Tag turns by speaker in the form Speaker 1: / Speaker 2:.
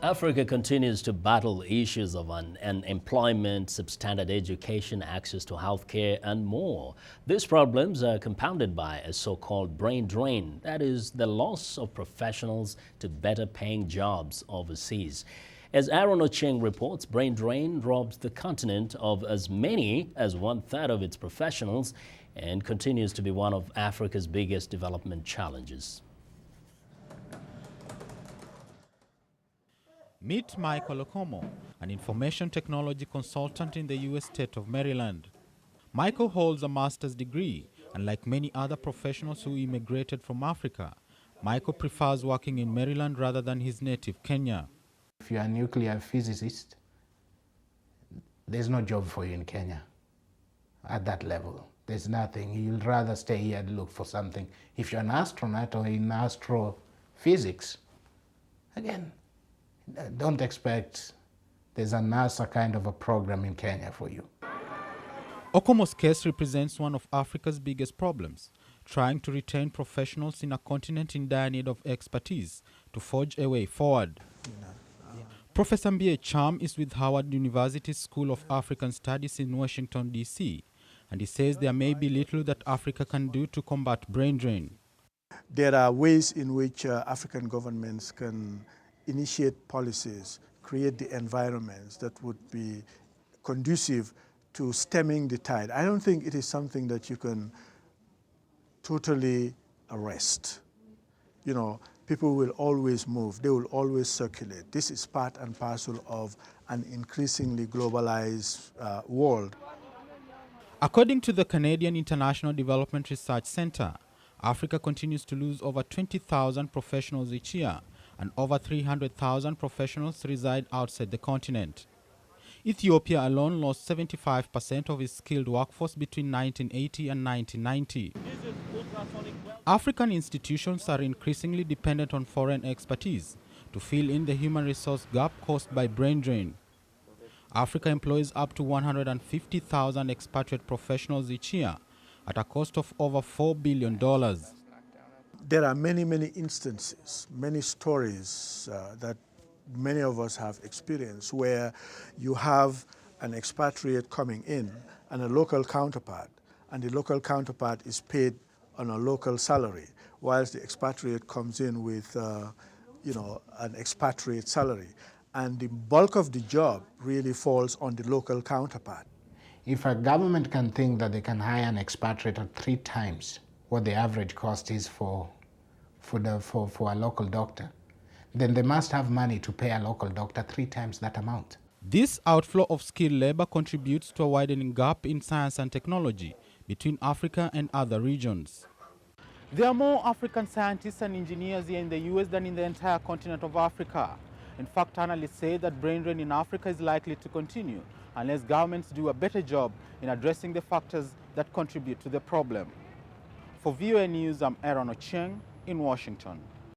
Speaker 1: Africa continues to battle issues of unemployment, substandard education, access to healthcare, and more. These problems are compounded by a so-called brain drain, that is, the loss of professionals to better-paying jobs overseas. As Aaron Ochieng reports, brain drain robs the continent of as many as one-third of its professionals and continues to be one of Africa's biggest development challenges.
Speaker 2: Meet Michael Okomo, an information technology consultant in the U.S. state of Maryland. Michael holds a master's degree, and like many other professionals who immigrated from Africa, Michael prefers working in Maryland rather than his native Kenya.
Speaker 3: If you're a nuclear physicist, there's no job for you in Kenya at that level. There's nothing. You'll rather stay here and look for something. If you're an astronaut or in astrophysics, again, don't expect there's a NASA kind of a program in Kenya for you.
Speaker 2: Okomo's case represents one of Africa's biggest problems, trying to retain professionals in a continent in dire need of expertise to forge a way forward. Professor Mbie Cham is with Howard University's School of African Studies in Washington, D.C., and he says there may be little that Africa can do to combat brain drain.
Speaker 4: There are ways in which African governments can initiate policies, create the environments that would be conducive to stemming the tide. I don't think it is something that you can totally arrest. You know, people will always move, they will always circulate. This is part and parcel of an increasingly globalized world.
Speaker 2: According to the Canadian International Development Research Centre, Africa continues to lose over 20,000 professionals each year, and over 300,000 professionals reside outside the continent. Ethiopia alone lost 75% of its skilled workforce between 1980 and 1990. African institutions are increasingly dependent on foreign expertise to fill in the human resource gap caused by brain drain. Africa employs up to 150,000 expatriate professionals each year at a cost of over $4 billion.
Speaker 4: There are many, many instances, many stories that many of us have experienced where you have an expatriate coming in and a local counterpart, and the local counterpart is paid on a local salary, whilst the expatriate comes in with an expatriate salary. And the bulk of the job really falls on the local counterpart.
Speaker 3: If a government can think that they can hire an expatriate at 3 times what the average cost is for a local doctor, then they must have money to pay a local doctor 3 times that amount.
Speaker 2: This outflow of skilled labor contributes to a widening gap in science and technology between Africa and other regions. There are more African scientists and engineers here in the US than in the entire continent of Africa. In fact, analysts say that brain drain in Africa is likely to continue unless governments do a better job in addressing the factors that contribute to the problem. For VOA News, I'm Aaron Ochieng in Washington.